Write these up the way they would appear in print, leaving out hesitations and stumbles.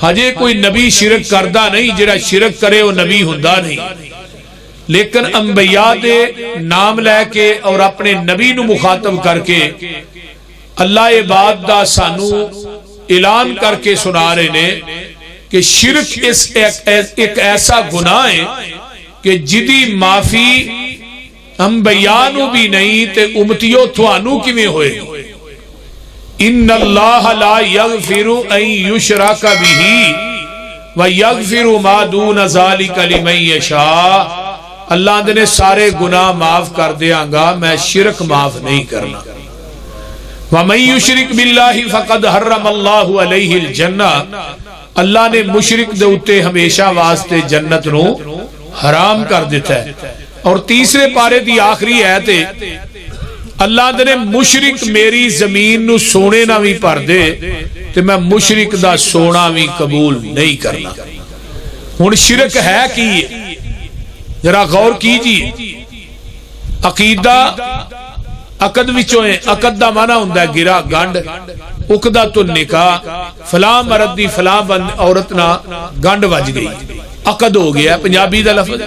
ہجے کوئی نبی شرک کردہ نہیں، جڑا شرک کرے وہ نبی ہوندا نہیں، لیکن انبیاء دے نام لے کے اور اپنے نبی نو مخاطب کر کے اللہ اے بات دا سانو اعلان کر کے سنا رہے نے کہ شرک ایک ایسا گناہ ہے کہ جدی معافی انبیاء نو بھی نہیں تے امتیو تھوانو کیویں ہوئے. ان اللہ لا یغفر ان یشرک بہ ویغفر ما دون ذلک لمن یشاء. اللہ نے سارے گناہ معاف کر دیاں گا، میں شرک معاف نہیں کرنا. وَمَن يُشْرِكْ بِاللَّهِ فَقَدْ حَرَّمَ اللَّهُ عَلَيْهِ الْجَنَّةَ. اللہ نے مشرک دے اتے ہمیشہ واسطے جنت نو حرام کر دیتا ہے. اور تیسرے پارے دی آخری آیت ہے اللہ نے مشرک میری زمین نو سونے نہ بھی پر دے تے میں مشرک دا سونا بھی قبول نہیں کرنا. ہن شرک ہے کی؟ ذرا غور کیجیے. عقیدہ عقد وچوں ہے. عقد دا معنی ہوندا ہے گرا گنڈ. عقدۃ النکاح، فلاں مرد دی فلاں عورت نہ گنڈ وج گئی، عقد ہو گیا. پنجابی دا لفظ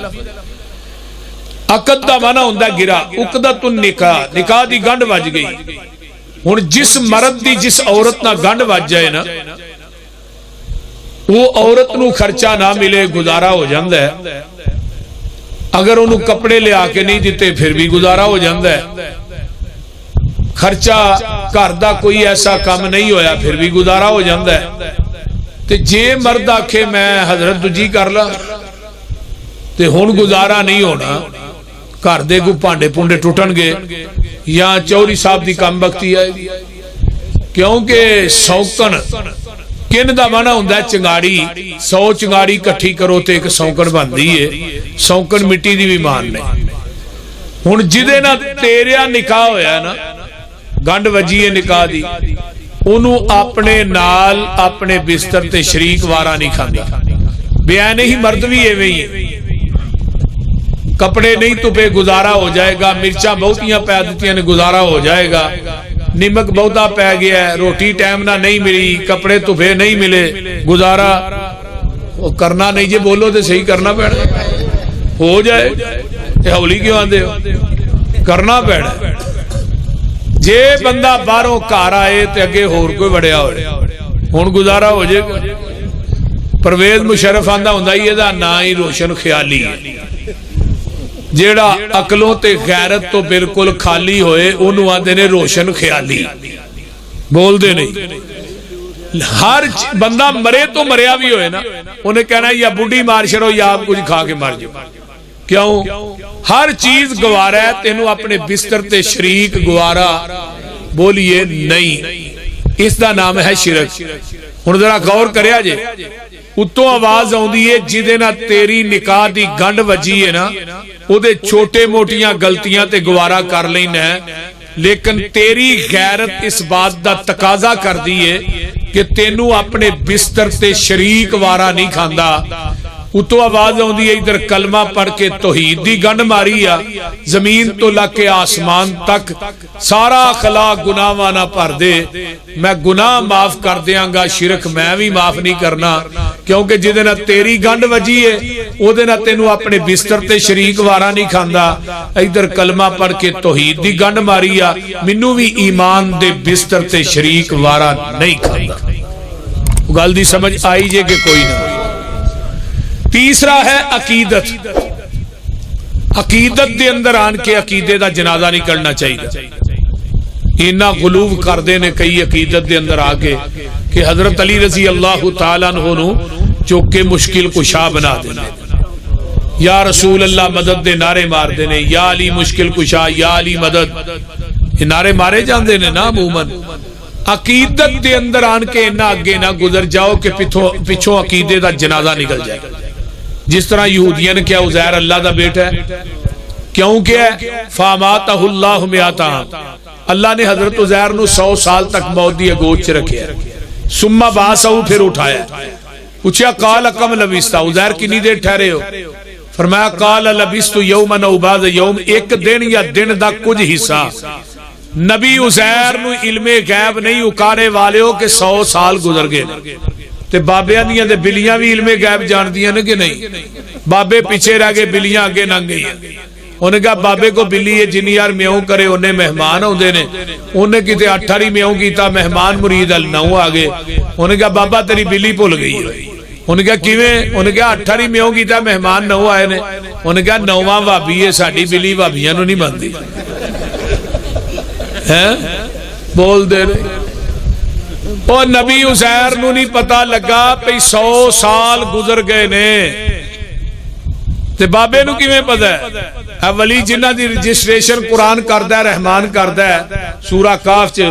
عقد دا معنی ہوندا ہے گرا. عقدۃ النکاح، نکاح دی گنڈ وج گئی. ہن جس مرد دی جس عورت نہ گنڈ وج جائے نا، وہ عورت نو خرچہ نہ ملے گزارا ہو جاندا ہے. اگر انہوں کپڑے لے آ کے نہیں دیتے پھر بھی گزارا ہو جاندہ ہے. خرچہ کردہ کوئی ایسا کام نہیں ہویا پھر بھی گزارا ہو جاندہ ہے. تے جے مرد آکھے میں حضرت دجی کر لا تے ہون گزارا نہیں ہونا، کر دے کو پانڈے پونڈے ٹوٹن گے یا چوری صاحب دی کام بکتی آئے گی. کیونکہ سوکن کن دا معنی ہوندا ہے چنگاڑی. 100 چنگاڑی کٹھی کرو تے ایک سوکن بندی ہے. سوکن مٹی دی بھی مان نہیں. ہن جدے نا تیریا نکاح ہویا نا، گنڈ وجی ہے نکاح دی، انہوں اپنے نال اپنے بستر تے شریک وارا نہیں کھاندی. بیان ہی مرد بھی ہے وہی کپڑے نہیں تو پہ گزارا ہو جائے گا، مرچاں بہتیاں پہ دیتیاں نے گزارا ہو جائے گا، نمک بہتا پہ گیا ہے، روٹی ٹائم نہ نہیں ملی، کپڑے تو پہ نہیں ملے، گزارا وہ کرنا نہیں. جے بولو تو صحیح کرنا پیڑا ہو جائے. ہولی کیوں آندے ہو؟ کرنا پیڑا. جے بندہ باہروں گھر آئے تے اگے ہور کوئی بڑیا ہوئے ہن گزارا ہو جائے گا. پرویز مشرف آندا ہوندا ہی دا نا ہی روشن خیالی ہے. جیڑا عقلوں تے غیرت تو بالکل خالی ہوئے انہوں آندے نے روشن خیالی. بول دے نہیں. ہر بندہ مرے تو مریا بھی ہوئے نا، انہیں کہنا یا بڑھی مار شرو یا آپ کچھ کھا کے مر جاؤ. کیوں؟ ہر چیز گوارا ہے تینوں اپنے بستر تے شریک گوارا بولیے نہیں. اس دا نام ہے شرک. ہن ذرا غور کریا جے. اتوں آواز آوندی ہے جدے نا تیری نکاح دی گنڈ وجی ہے نا، او دے چھوٹے موٹیاں غلطیاں تے گوارا کر لینا ہے، لیکن تیری غیرت اس بات دا تقاضا کر دی ہے کہ تینوں اپنے بستر تے شریک وارا نہیں کھاندا. اتو آواز ہوندی ہے ادھر کلمہ پڑھ کے توحید دی گنڈ ماری ہے، زمین تو لکے آسمان تک سارا اخلاق گناہ وانا پر دے، میں گناہ معاف کر دیاں گا، شرک میں بھی معاف نہیں کرنا. کیونکہ جدے نہ تیری گنڈ وجی ہے او دے نہ تینوں اپنے بستر تے شریک وارا نہیں کھاندا. ادھر کلمہ پڑھ کے توحید دی گنڈ ماری ہے، منو بھی ایمان دے بستر تے شریک وارا نہیں کھاندا. گل دی سمجھ آئی جے کہ کوئی نہ. تیسرا ہے عقیدت. عقیدت دے اندر آن کے عقیدے دا جنازہ نہیں کرنا چاہیے. اینا غلوب کر دینے کئی عقیدت دے اندر آگے کہ حضرت علی رضی اللہ تعالیٰ عنہ چوکے مشکل کشا بنا دینے، یا رسول اللہ مدد دے نعرے مار دینے، یا علی مشکل کشا، یا علی مدد، یہ نعرے مارے جان دینے نا عموماً. عقیدت دے اندر آن کے انہا آگے نہ گزر جاؤ کہ پچھوں عقیدے دا جنازہ نکل جائے. جس طرح یہودیاں نے کیا عزیر اللہ دا بیٹا ہے، کیوں کیا ہے؟ فاماتہ اللہ میاتا، اللہ نے حضرت عزیر نو 100 سال تک موت دی اگوچ رکھے. سمہ باسہو پھر اٹھایا، پوچھا قال کم لبثت، عزیر کتنی دیر ٹھہرے ہو؟ فرمایا قال لبثت یوما او بعض یوم، ایک دن یا دن دا کچھ حصہ. نبی عزیر نو علم غیب نہیں اکارے والے ہو کہ 100 سال گزر گئے. تے بابیاں دیاں تے بلیاں بھی علم غیب جان دیاں نے کہ نہیں؟ بابے پیچھے رہ گئے بلیاں آگے لنگ گئی ہیں. انہیں کہا بابے کو بلی ہے جنی یار میوں کرے انہیں مہمان ہوندے نے. انہیں کتے 8 میوں کیتا مہمان مرید ال9 آگے. انہیں کہا بابا تیری بلی بھول گئی ہے. انہیں کہا کیویں؟ انہیں کہا 8 میوں کیتا مہمان 9 آئے نے. انہیں کہا 9واں بھابی ہے ساڈی بلی بھابیاں نو نہیں بنتی. بول دے رہے اور نبی عزیر نو نہیں پتا لگا پہ 100 سال گزر گئے نے تے بابے نو کیویں پتا ہے؟ ولی جنہ دی رجسٹریشن قرآن کردا ہے رحمان کردا ہے سورہ کاف چ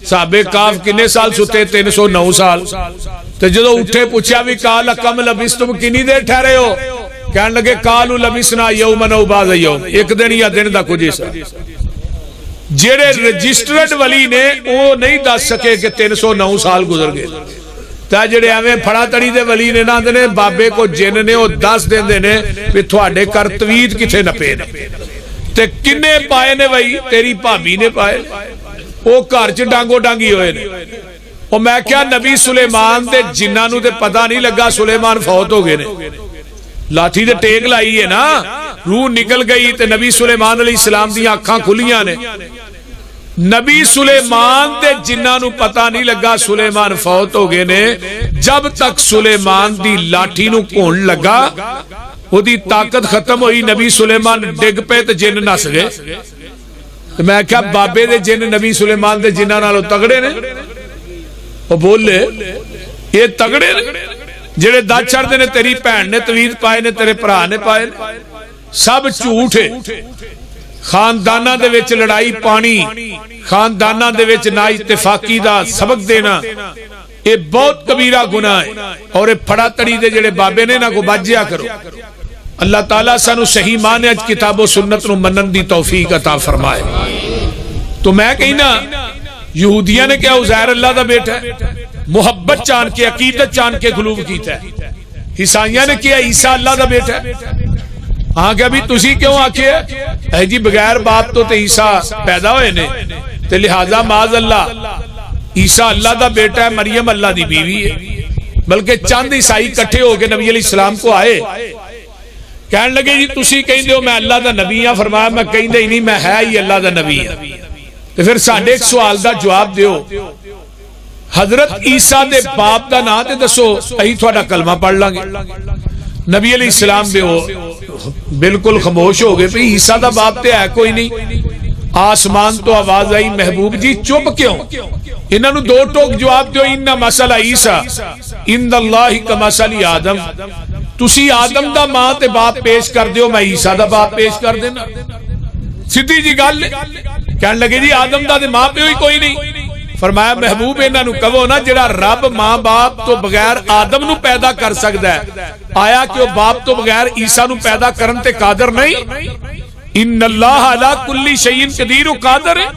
صحابے کاف کنے سال ستے 309 سال. تے جدو اٹھے پوچھا بھی قال کم لبثتم کنی دیر ٹھہرے ہو؟ کہنے لگے قالوا لبثنا یوما او بعض یوم ایک دن یا دن دا کچھ حصہ. جڑے رجسٹرڈ ولی نے وہ نہیں دس سکے کہ 309 سال گزر گئے. تا جڑے ایویں پھڑا تڑی دے ولی نے نہ دے بابے کو جن نے وہ دس دیندے نے کہ تھوڑے کر توید کتھے نپے نے تے کنے پائے نے بھائی تیری بھابی نے پائے وہ گھر چ ڈانگو ڈانگی ہوئے نے. وہ میں کیا نبی سلیمان دے جنہاں نو تے پتہ نہیں لگا سلیمان فوت ہو گئے نے. لاٹھی تے ٹیک لائی ہے نا روح نکل گئی تے نبی سلیمان علیہ السلام دی آنکھاں کھلیاں نے. نبی سلیمان دے جنہاں نو پتہ نہیں لگا سلیمان فوت ہو گئے نے. جب تک سلیمان دی لاٹھی نو کون لگا وہ دی طاقت ختم ہوئی نبی سلیمان ڈگ پہ تے جن نس گئے. میں کیا بابے دے جن نبی سلیمان دے جنہاں نالوں تگڑے نے؟ وہ بولے یہ تگڑے نے جڑے دا چڑھ دے نے تیری بہن نے توید پائے نے تیرے بھرا نے پائے سب جھوٹ ہے. خاندانہ دے وچ لڑائی پانی خاندانہ دے وچ نا اتفاقی دا سبق دینا یہ بہت کبیرہ گناہ ہے. اور یہ پھڑا تڑی دے جڑے بابے نے نا کو بجیا کرو. اللہ تعالیٰ سانو صحیح معنی اج کتاب و سنت نو منن دی توفیق عطا فرمائے. تو میں کہنا یہودیاں نے کیا عزیر اللہ دا بیٹا ہے محبت چان کے عقیدت چان کے غلو کیتا ہے. عیسائیاں نے کیا عیسیٰ اللہ دا بیٹا ہے. ہاں کہ ابھی تسی کیوں آکھے اے جی بغیر باپ تو تے عیسیٰ پیدا ہوئے نے تے لہذا معاذ اللہ عیسیٰ اللہ دا بیٹا ہے مریم اللہ دی بیوی ہے. بلکہ چند عیسائی کٹھے ہو کے نبی علیہ السلام کو آئے کہنے لگے جی تسی کہیں دے ہو میں اللہ دا نبی ہاں. فرمایا میں کہیں دے ہی نہیں میں ہے ہی اللہ دا نبی ہاں. تو پھر ساڑھے ایک سوال دا جواب دیو حضرت عیسیٰ دے باپ دا نا تے دسو اہی تھوڑا کلمہ پڑھ لانگے. نبی علیہ السلام بھی ہو بالکل خاموش ہو گئے پہ عیسیٰ دا باپ تے ہے کوئی نہیں. آسمان تو آواز آئی محبوب جی چپ کیوں؟ انہاں نو 2 ٹوک جواب دیو انہا مسئلہ عیسیٰ ان اللہ کا مسئلہ آدم. تسی آدم دا ماں تے باپ پیش کر دیو میں عیسیٰ دا باپ پیش کر دینا سیدھی جی گل. کہنے لگے جی آدم دا دے ماں پہ ہوئی کوئی نہیں. فرمایا محبوب انہاں نو کہو نا جڑا رب ماں باپ تو بغیر آدم نو پیدا کر سکتا ہے آیا کہ وہ باپ تو بغیر عیسیٰ نو پیدا کرن تے قادر نہیں؟ ان اللہ علی کل شیء قدیر و قادر ہے.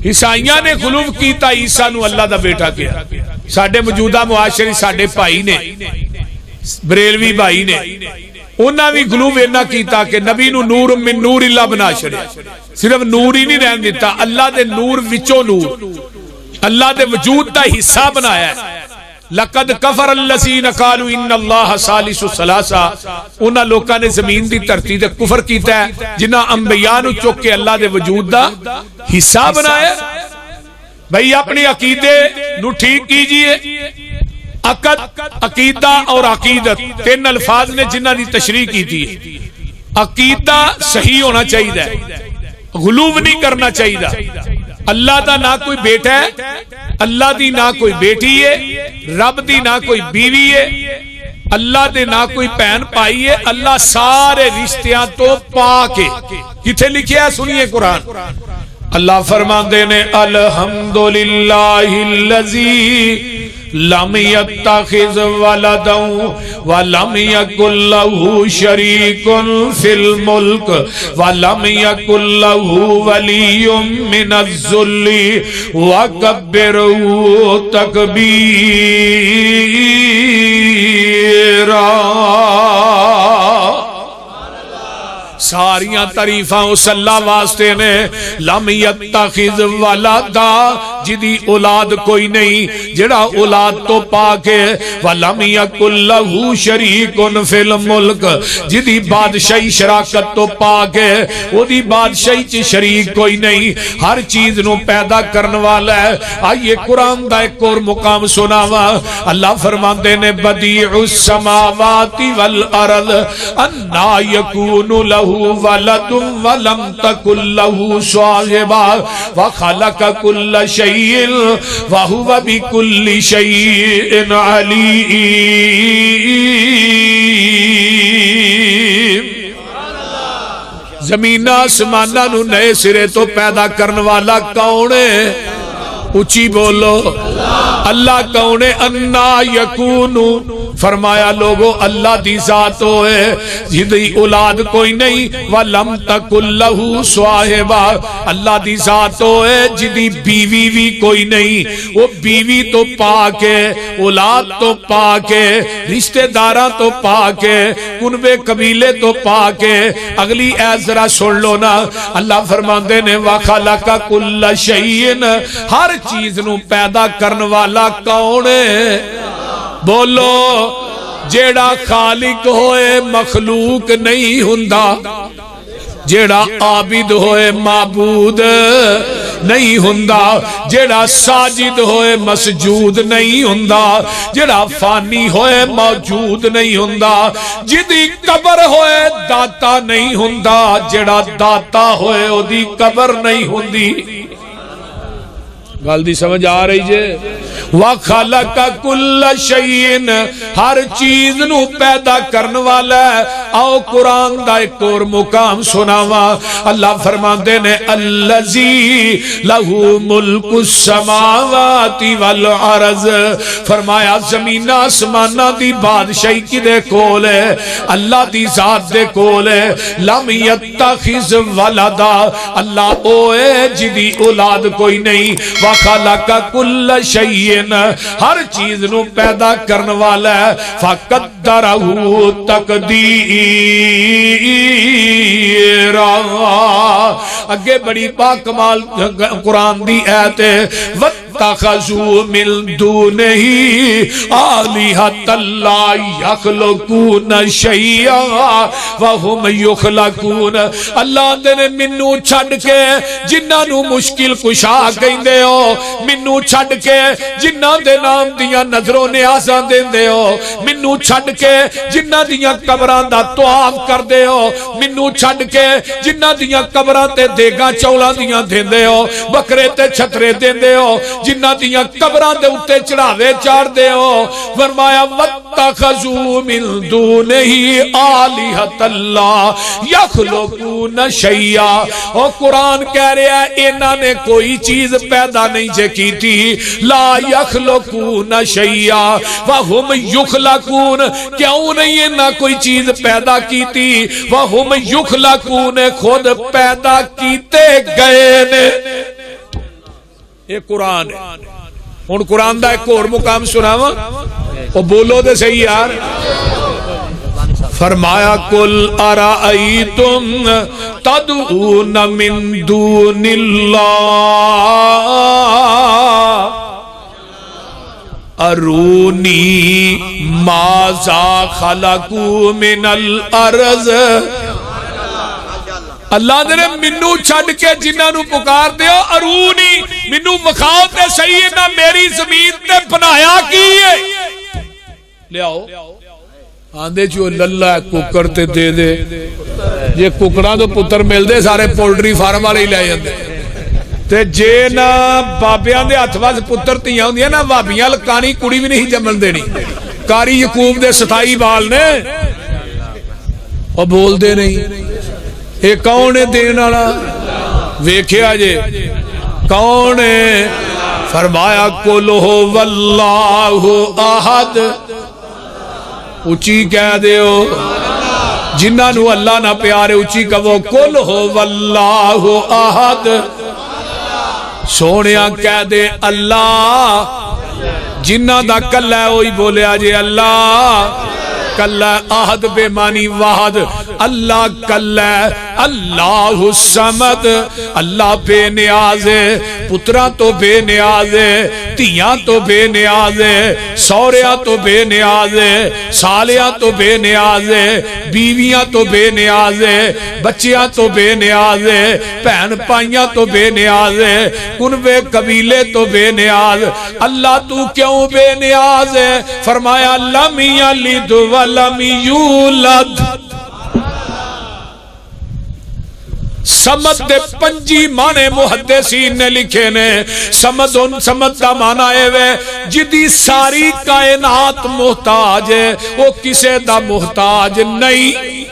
عیسائیاں نے غلو کیتا عیسیٰ نو اللہ دا بیٹا کیا. ساڈے موجودہ معاشرے ساڈے بھائی نے بریلوی بھائی نے انہاں بھی غلو اینا کیتا کہ نبی نو نور من نور اللہ بنا چھڑیا. صرف نور ہی نہیں رہن دیتا اللہ دے نور وچوں نور اللہ دے وجود دا حصہ بنایا ہے. لقد کفر الذین قالوا ان اللہ ثالث ثلاثہ. انہاں لوکاں نے زمین دی دھرتی تے کفر کیتا ہے جنہاں انبیاء نو چک کے اللہ دے وجود دا حصہ بنایا. بھئی اپنی عقیدے نو ٹھیک کیجئے. عقد عقیدہ اور عقیدت 3 الفاظ نے جنہ دی تشریح کی تھی. عقیدہ صحیح ہونا چاہیے غلو نہیں کرنا چاہیے. اللہ دا نہ کوئی بیٹا ہے اللہ دی نہ کوئی بیٹی ہے رب دی نہ کوئی بیوی ہے اللہ دے نہ کوئی بہن پائی ہے. اللہ سارے رشتیاں تو پاک ہے. کتھے لکھیا ہے سنیے قرآن. اللہ فرماندے نے الحمدللہ الذی لم يتخذ ولدا ولم يكن له شريك في الملك ولم يكن له ولي من الذل وكبره تكبيرا. ساریاں تعریفاں اس اللہ واسطے نے لم یتخذ ولدا جدی اولاد کوئی نہیں جڑا اولاد تو پاک ہے ولم یکن لہ شریک فی الملک جدی بادشاہی شراکت تو پاک ہے وہ دی بادشاہی چ شریک کوئی نہیں ہر چیز نو پیدا کرن والا ہے آئیے قرآن دا ایک اور مقام سناوا اللہ فرماندے نے بدیع السماوات والارض انا یکون لہ ولد ولم تکن لہ صاحبہ وخلق کل شیء وہو بکل شیء علیم زمین آسمانہ نو نئے سرے تو پیدا کرن والا کون ہے اچھی بولو اللہ کون ہے انا یکونو فرمایا لوگو اللہ دی ذات ہوئے جدی اولاد کوئی نہیں وَلَمْ تَكُنْ لَهُ صَاحِبَةٌ اللہ دی ذات ہوئے جدی بیوی بھی کوئی نہیں وہ بیوی تو پاک ہے اولاد تو پاک ہے رشتہ داراں تو پاک ہے کنبے قبیلے تو پاک ہے اگلی اے ذرا سن لو نا اللہ فرماندے نے وَخَلَقَ كُلَّ شَيْءٍ ہر چیز نو پیدا کرن والا کون ہے بولو جیڑا خالق ہوئے مخلوق نہیں ہوندا جیڑا عابد ہوئے معبود نہیں ہوندا جیڑا ساجد ہوئے مسجود نہیں ہوندا جیڑا فانی ہوئے موجود نہیں ہوندا جدی قبر ہوئے داتا نہیں ہوندا جیڑا داتا ہوئے او دی قبر نہیں ہوندی گل دی سمجھ آ رہی جے وَخَلَقَ كُلَّ شَيْءٍ ہر چیز نو پیدا کرن والا ہے آؤ قرآن دا ایک اور مقام سناوا اللہ فرماندے نے الَّذِي لَهُ مُلْكُ السَّمَاوَاتِ وَالْعَرَضِ فرمایا زمین آسمانہ دی بادشاہی کی دے کول ہے اللہ دی ذات دے کول ہے لم یتخذ ولدا اللہ اوے جدی اولاد کوئی نہیں وَخَلَقَ كُلَّ شَيْءٍ ہر چیز نو پیدا کرن والا ہے فَقَدَّرَهُ تَقْدِيرًا اگے بڑی باکمال قرآن دی آیت ہے وَاتَّخَذُوا مِن دُونِهِ آلِهَةً لَا يَخْلُقُونَ شَيْئًا وَهُمْ يُخْلَقُونَ اللہ نے منو چھڈ کے جنہاں نو مشکل کشا کہندے ہو منو چھڈ کے جنہاں دے نام دیاں نظروں نیازاں دیندے ہو منو چھڈ کے جنہاں دیاں قبراں دا طواف کردے ہو منو چھڈ کے جنہاں دیاں قبراں تے دیگاں چولاں دیاں دیندے ہو بکرے تے چھترے دیندے ہو جنہاں دیاں قبراں دے اوتے چڑھاوے چاڑ دے ہو فرمایا وَاتَّخَذُوا مِن دُونِهِ آلِهَةً لَا يَخْلُقُونَ شَيْئًا اور قرآن کہہ رہا ہے انہاں نے کوئی چیز پیدا نہیں جے کی تھی لا يخلقون شیئا وہم یخلقون کیوں نہیں انہاں کوئی چیز پیدا کی تھی وہم یخلقون خود پیدا کیتے گئے نے یہ قرآن ہے ان قرآن دا ایک اور مقام سناوا اور بولو دے صحیح یار فرمایا قل ارائیتم تدعون من دون اللہ ارونی ماذا خلقو من الارض اللہ نے منو چھڑ کے جنہاں نو پکار دیو ارونی منو مخاؤ تے صحیح نہ میری زمین تے بنایا کی ہے لے آؤ آندے جو للہ ککر تے دے دے یہ ککڑاں تو پتر مل دے سارے پولٹری فارم والے ہی لے جاندے تے جے نا بابیاں دے ہتھ وچ پتر تیاں ہوندیاں نا بابیاں لکانی کڑی بھی نہیں جمن دینی کاری یعقوب دے 27 بال نے او بول دے نہیں اے کون ہے دین والا ویکھیا جے کون ہے فرمایا قل هو اللہ احد اچھی کہہ دیو جنہاں نو اللہ نہ پیارے اچھی کہو قل هو اللہ احد سونیا کہہ دے اللہ جنہاں دا کلہ ہے وہی بولیا جے اللہ کلہ احد بے معنی واحد اللہ کل ہے اللہ الصمد اللہ بے نیاز ہے پترا تو بے نیاز ہے تیاں تو بے نیاز ہے سوریاں تو بے نیاز ہے سالیاں تو بے نیاز ہے بیویاں تو بے نیاز ہے بچیاں تو بے نیاز ہے بہن پائیاں تو بے نیاز ہے کنوے قبیلے تو بے نیاز اللہ تو کیوں بے نیاز ہے فرمایا لم یلد ولم یولد سمد دے پنجی مانے محدثین نے لکھے نے سمد دا مانا ہے جدی ساری کائنات محتاج ہے وہ کسے دا محتاج نہیں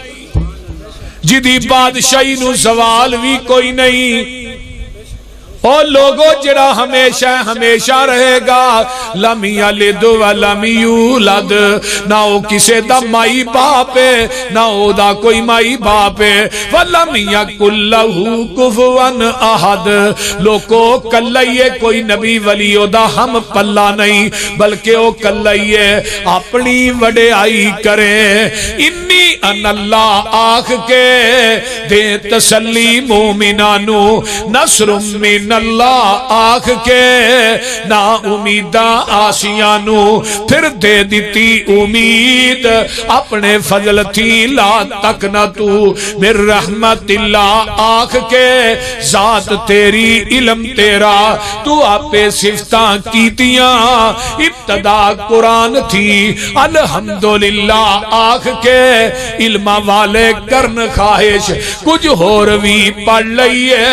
جدی بادشاہی نو زوال بھی کوئی نہیں اور لوگوں جڑا ہمیشہ رہے گا لم یلد ولم یولد نہ او کسے دا مائی باپ ہے نہ او دا کوئی مائی باپ ہے ولم یکن لہ کفوا احد لوگوں کلئیے کوئی نبی ولی او دا ہم پلہ نہیں بلکہ او کلئیے اپنی وڈیائی کرے انی ان اللہ آنکھ کے دے تسلی مومنانو نصر من اللہ آنکھ کے نا امیدہ آسیانو پھر دے دیتی امید اپنے فضل تھی لا تک نہ تو مر رحمت اللہ آنکھ کے ذات تیری علم تیرا تو آپے صفتاں کیتیاں ابتدا قرآن تھی الحمدللہ آنکھ کے علم والے کرن خواہش کچھ ہوروی پڑھ لئیے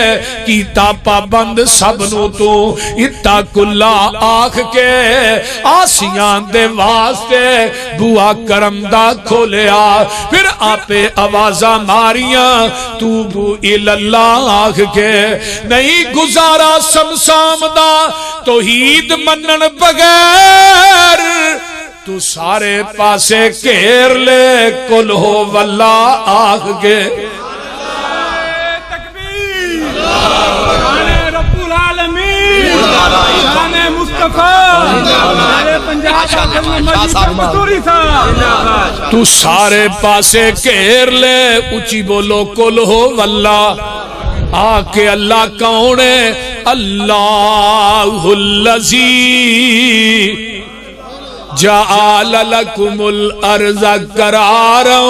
کیتا پابند سب نو تو اتق اللہ آنکھ کے آسیان دے واسطے بوا کرم دا کھولیا پھر آپے آوازہ ماریاں توبو الاللہ آنکھ کے نہیں گزارا سمسام دا توحید منن بغیر تو سارے پاسے کیر لے کل ہو واللہ آنکھ کے تو سارے پاسے کیر لے اچھی بولو کل ہو واللہ آکے اللہ کون ہے اللہ الذی جعل لکم الارض قرارا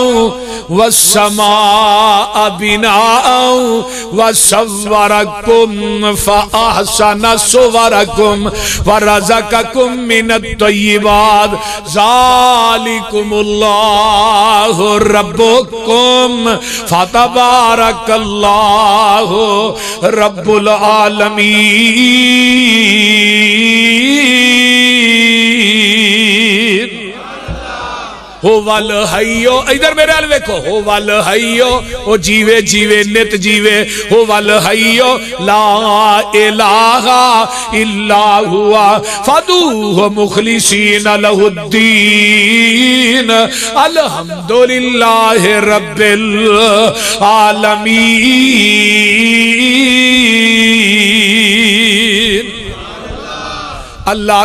والسماء بناء وصورکم فاحسن صورکم ورزقکم من الطیبات ذالکم اللہ ربکم فتبارک اللہ رب العالمین ہو والحیو ادھر میرے حال ویکھو ہو والحیو او جیوے جیوے نت جیوے ہو والحیو لا الہ الا ہوا فدوہ مخلصین لہ الدین الحمدللہ رب العالمین اللہ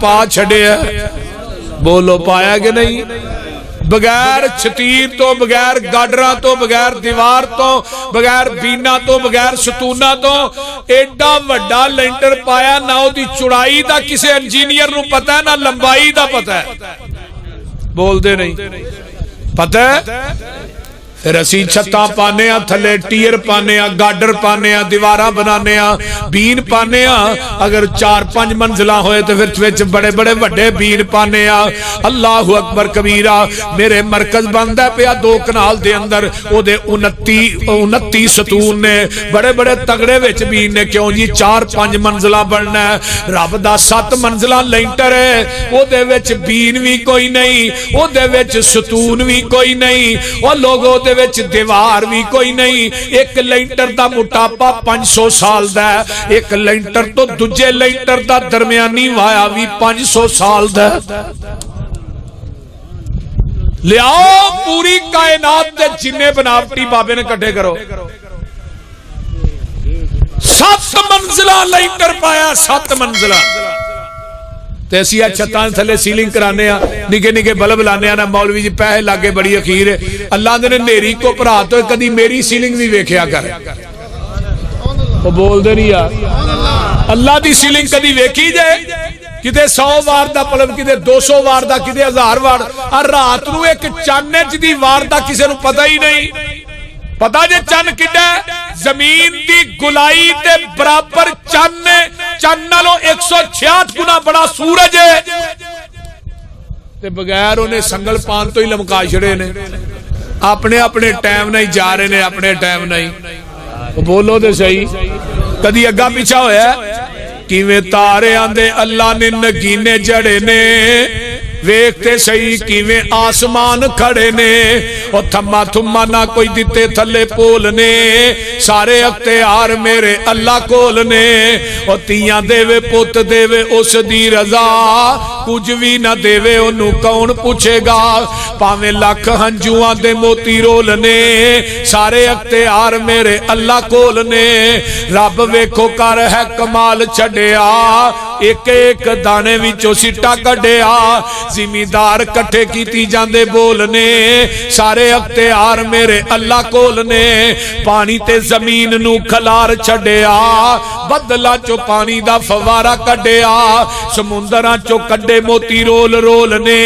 پا چھڑے ہے بولو پایا کہ نہیں بغیر چھتیر تو بغیر گاڈرہ تو بغیر دیوار تو بغیر بینا تو بغیر ستونہ تو ایڈا وڈا لینٹر پایا نہ ہو دی چڑائی دا کسے انجینئر نو پتہ ہے نہ لمبائی دا پتہ ہے بول دے نہیں پتہ ہے پھر اسی چھتاں پانے ہاں تھلے ٹیر پانے ہاں گاڈر پانے ہاں دیوارہ بنانے ہاں بین پانے ہاں اگر 4-5 منزلہ ہوئے تو پھر بڑے بڑے وڈے بین پانے ہاں اللہ اکبر کبیرہ میرے مرکز بندہ پیا 2 کنال دے اندر او دے 29 ستون نے بڑے بڑے تگڑے ویچ بین نے کیوں جی 4-5 منزلہ بڑھنا ہے رب دا 7 منزلہ لینٹر ہے او دے ویچ بین بھی کوئی نہیں او دے ویچ ستون بھی کوئی نہیں اور لوگوں دے وچ دیوار بھی کوئی نہیں ایک لینٹر دا مٹاپا 500 سال دا ہے ایک لینٹر تو دجے لینٹر دا درمیانی وایا بھی 500 سال دا لے آؤ پوری کائنات دے جنہیں بناوٹی بابے نے کٹھے کرو 7 منزلہ لینٹر پایا 7 منزلہ تے اسی چھتاں تھلے سیلنگ کرانے ہاں نکے نکے بلب لانے ہاں نا مولوی جی پیسے لاگے بڑی اخیر ہے اللہ دے نے نیری کو پرا تو کدی میری سیلنگ بھی ویکھیا کر وہ بول دے نہیں یار اللہ دی سیلنگ کدی ویکھی جائے کدے 100 وار دا بلب کدے 200 وار دا کدے 1000 وار اور رات نو ایک چانے دی وار دا کسے نو پتہ ہی نہیں پتا جے چن کڈا زمین دی گلائی تے برابر چن چن نالوں 166 گنا بڑا سورج ہے تے بغیر انہیں سنگل پان تو ہی لمکا چھڑے نے اپنے اپنے ٹائم نہیں جا رہے نے اپنے ٹائم نہیں بولو دے صحیح کدی اگا پیچھا ہویا ہے کیویں تارے آندے اللہ نے نگینے جڑے نے ویکھتے صحیح کیویں آسمان کھڑے نے اور تھما تھما نہ کوئی دیتے تھلے پول نے سارے اختیار میرے اللہ کول نے اور تیاں دے وے پوت دے وے اس دی رضا کچھ بھی نہ دے وے انہوں کون پوچھے گا پاویں لاکھ ہنجوان دے موتی رول نے سارے اختیار میرے اللہ کول نے رب ویکھو کر ہے کمال چھڑیا ایک ایک دانے وچوں سٹا کڈیا زمیندار کٹھے کیتی جاندے بولنے سارے اختیار میرے اللہ کول نے پانی تے زمین نو کھلار چھڈیا بدلا چو پانی دا فوارا کڈیا سمندراں چو کڈے موتی رول رول نے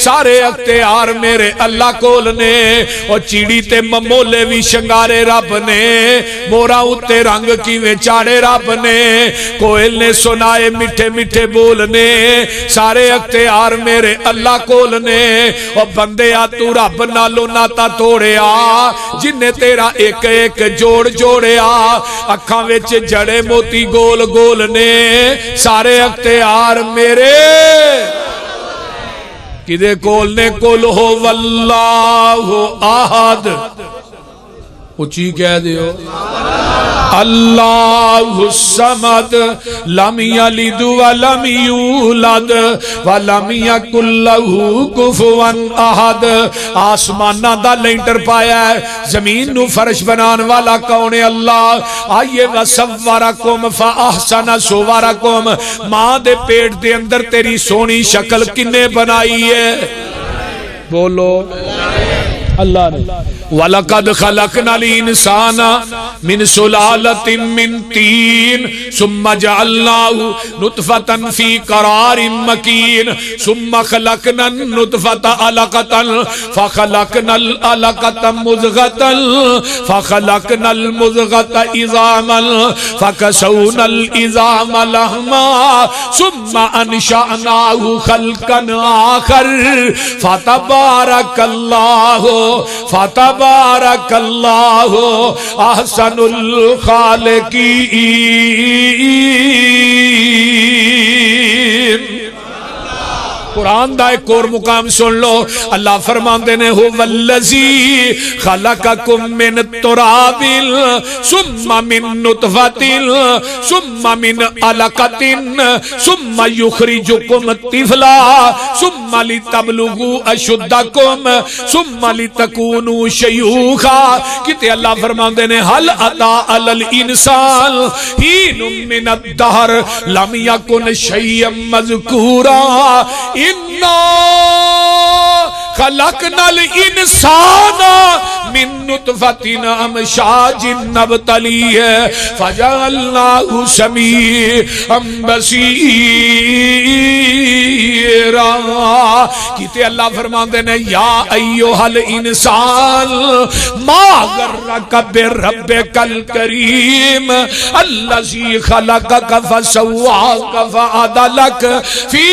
سارے اختیار میرے اللہ کول نے اور چیڑی تے ممولے بھی شنگارے رب نے مورا اتے رنگ کیویں چاڑے رب نے کوئل نے سنائے میٹھے میٹھے بولنے سارے اختیار میرے اللہ کول نے اور بندے آ تو رب نالو ناتا توڑیا جن نے تیرا ایک ایک جوڑ جوڑیا اکھاں وچ جڑے موتی گول گول نے سارے اختیار میرے کدے کول نے کل ہو واللہ احد اچھی کہہ دیو اللہ الصمد لم یلد ولم یولد ولم یکن لہ کفوا احد آسمانہ دا لینٹر پایا ہے زمین نو فرش بنان والا کون ہے اللہ آئیے وصورکم فاحسن صورکم ماں دے پیٹ دے اندر تیری سونی شکل کنے بنائی ہے بولو اللہ نے وَلَقَدْ خَلَقْنَا الْإِنسَانَ مِنْ سُلَالَةٍ مِّن طِينٍ ثُمَّ جَعَلْنَاهُ نُطْفَةً فِي قَرَارٍ مَّكِينٍ ثُمَّ خَلَقْنَا النُّطْفَةَ عَلَقَةً فَخَلَقْنَا الْعَلَقَةَ مُضْغَةً فَخَلَقْنَا الْمُضْغَةَ عِظَامًا فَكَسَوْنَا الْعِظَامَ لَحْمًا ثُمَّ أَنشَأْنَاهُ خَلْقًا آخَرَ فَتَبَارَكَ اللَّهُ تبارک اللہ احسن الخالقین قرآن دا ایک اور مقام سن لو اللہ فرماندے نے هو الذی خلقکم من تراب ثم من نطفة ثم من علقة ثم یخرجکم طفلا ثم لتبلغوا اشدکم ثم لتکونوا شیوخا کتے اللہ فرماندے نے حل اتا علی الانسان حین من الدہر لم یکن شیئا مذکورا خلقنا الانسان من نطفة امشاج نبتلیہ فجعلناه سمیعا بصیرا کہتے اللہ فرماندے نے یا ایوہ الانسان ما غرک بربک الکریم الذی خلقک فسواک فعدلک فی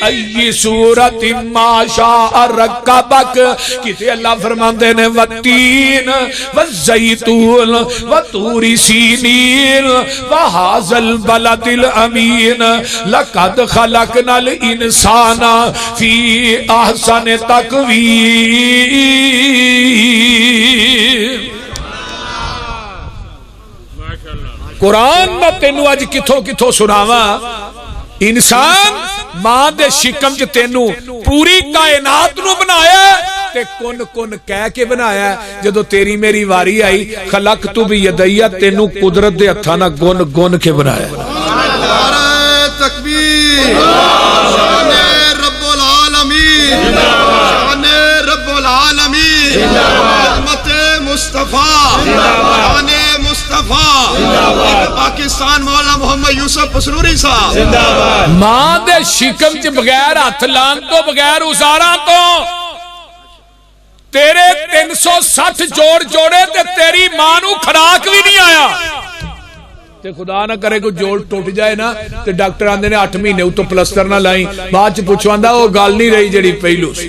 ای صورت ما شاء رکبک کہتے اللہ فرماندے نے والتین والزیتون وطور سینین وہذا البلد الامین لقد خلقنا الانسان فی احسن تقویم قرآن میں تینو اج کتھوں کتھوں سناوا انسان ماں دے شکم چ تینو پوری کائنات نو بنایا تے کن کن کہہ کے بنایا جدو تیری میری واری آئی خلقت بیدیا تینو قدرت دے ہتھاں نال گن گن کے بنایا تکبیر، شان رب العالمین، شان رب العالمین، عظمت مصطفیٰ، شان مصطفیٰ، پاکستان مولا محمد یوسف پسروری صاحب۔ ماں دے شکم چ بغیر ہاتھ لان تو بغیر ازارا تو تیرے 360 جوڑ جوڑے تے تیری ماں نو کھراک بھی نہیں آیا تے خدا نہ کرے کوئی جوڑ ٹوٹ جائے نا تے ڈاکٹر آندے نے 8 مہینے اتو پلسٹر نہ لائیں بعد چ پوچھواندا وہ گل نہیں رہی جڑی پہلو سی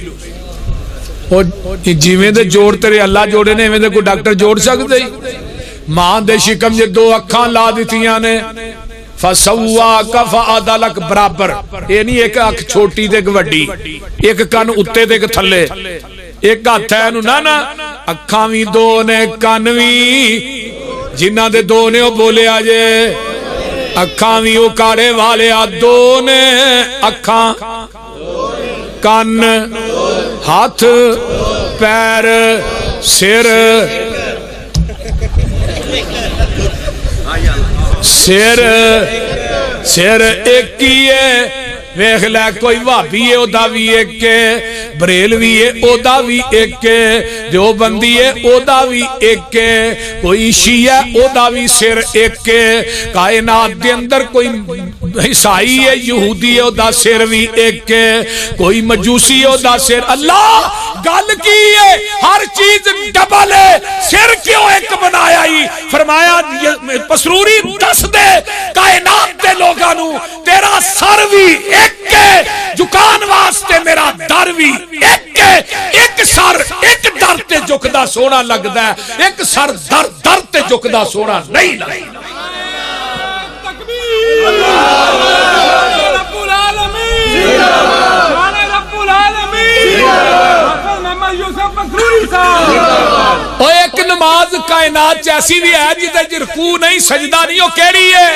او جویں دے جوڑ تیرے اللہ جوڑے نے ایویں دے کوئی ڈاکٹر جوڑ سکدے ماں دے شکم جے 2 اکھاں لا دتیاں نے فَسَوَّاكَ فَعَدَلَكَ برابر یہ نہیں ایک اکھ چھوٹی تے ایک وڈی ایک کن اتے تے ایک تھلے ایک ہاتھ ہے نو نا اکھاں وی 2 نے کن وی جنہ دے 2 نے وہ بولے آجے اکھاں وی وہ کاڑے والے 2 نے اکھاں کن ہاتھ پیر سر سر ایک ہی ہے ویکھ لے کوئی وہابی ہے اودا وی ایک ہے بریلوی ہے اودا وی ایک ہے دیوبندی ہے اودا وی ایک ہے کوئی شیعہ اودا وی سر ایک ہے کائنات دے اندر کوئی عیسائی ہے یہودی ہے اودا سر وی ایک ہے کوئی مجوسی ہے اودا سر اللہ گل کی ہے ہر چیز ڈبل ہے سر کیوں ایک بنایا ہی فرمایا پسروری دس دے کائنات دے لوگاں نو تیرا سر وی ایک کے جکان واسطے میرا در بھی ایک کے ایک سر ایک در تے جکدا سونا لگدا ہے ایک سر در تے جکدا سونا نہیں لگدا تکبیر رب العالمین سبحان رب العالمین محمد یوسف پسروری صاحب او ایک نماز کائنات چ ایسی بھی ہے جدے رکوع نہیں سجدہ نہیں او کیڑی ہے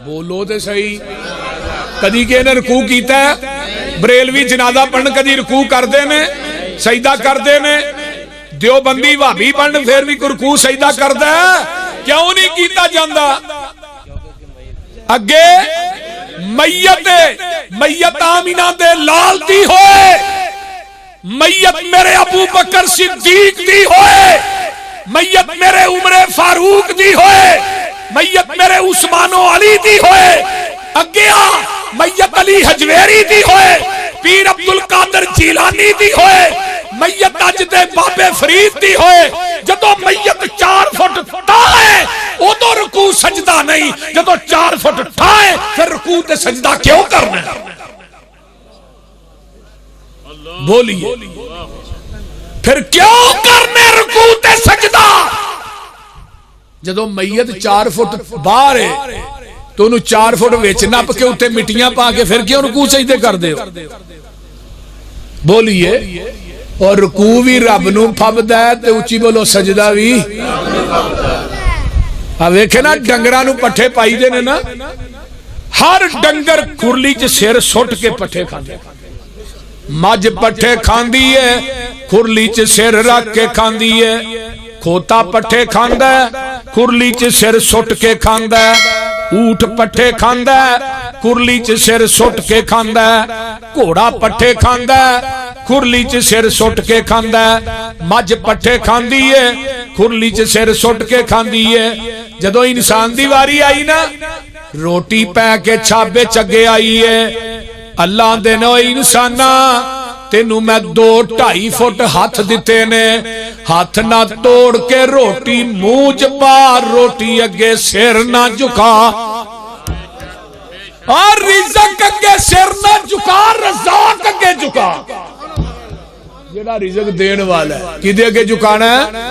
بولو تے صحیح کدی کہ نے رکوع کیتا ہے بریلوی جنازہ پڑھن کدی رکوع کردے نے سجدہ کردے نے دیوبندی وہابی پڑھن پھر بھی رکوع سجدہ کردا ہے کیوں نہیں کیتا جاندا اگے میت آمینہ دے لال دی ہوئے میت میرے ابو بکر صدیق دی ہوئے میت میرے عمر فاروق دی ہوئے میت میرے عثمان و علی دی ہوئے اگیا میت علی حجویری دی ہوئے پیر عبدالقادر جیلانی دی ہوئے میت اج دے بابے فرید دی ہوئے جدو میت 4 فٹ ٹھائے او تو رکوع سجدہ نہیں جدو 4 فٹ ٹھائے پھر رکوع تے سجدہ کیوں کرنا بولیے پھر کیوں کرنے رکوع تے سجدہ جدو میت 4 فٹ باہر ہے تو انہوں 4 فٹ ویچ نپ کے اتے مٹیاں پا کے پھر کیوں رکوع سجدے کر دے ہو بولیے اور رکوع بھی رب نو پھبدا ہے تے اونچی بولو سجدہ بھی اب ویکھے نا ڈنگراں نو پٹھے پائی دے نے نا ہر ڈنگر کھرلی چ سر سٹ کے پٹھے کھاندے مجھ پٹھے کھاندی ہے کھرلی چ سر رکھ کے کھاندی ہے کھوتا پٹھے کھاندا ہے کھرلی چ سر سٹ کے کھاندا ہے اونٹ پٹھے کھاندا ہے کھرلی چ سر سٹ کے کھاندا ہے گھوڑا پٹھے کھاندا ہے کھرلی چ سر سٹ کے کھاندا ہے مجھ پٹھے کھاندی ہے کھرلی چ سر سٹ کے کھاندی ہے جدو انسان دی واری آئی نا روٹی پے کے چھابے چگے آئی ہے اللہ دے نو انسانا تینوں میں 2-2.5 فٹ ہاتھ دیتے نے ہاتھ نہ توڑ کے روٹی منہ پا روٹی اگے سر نہ جھکا اور رزق اگے سر نہ جھکا رزاق اگے جھکا جڑا رزق دین والا ہے کدے اگے جھکانا ہے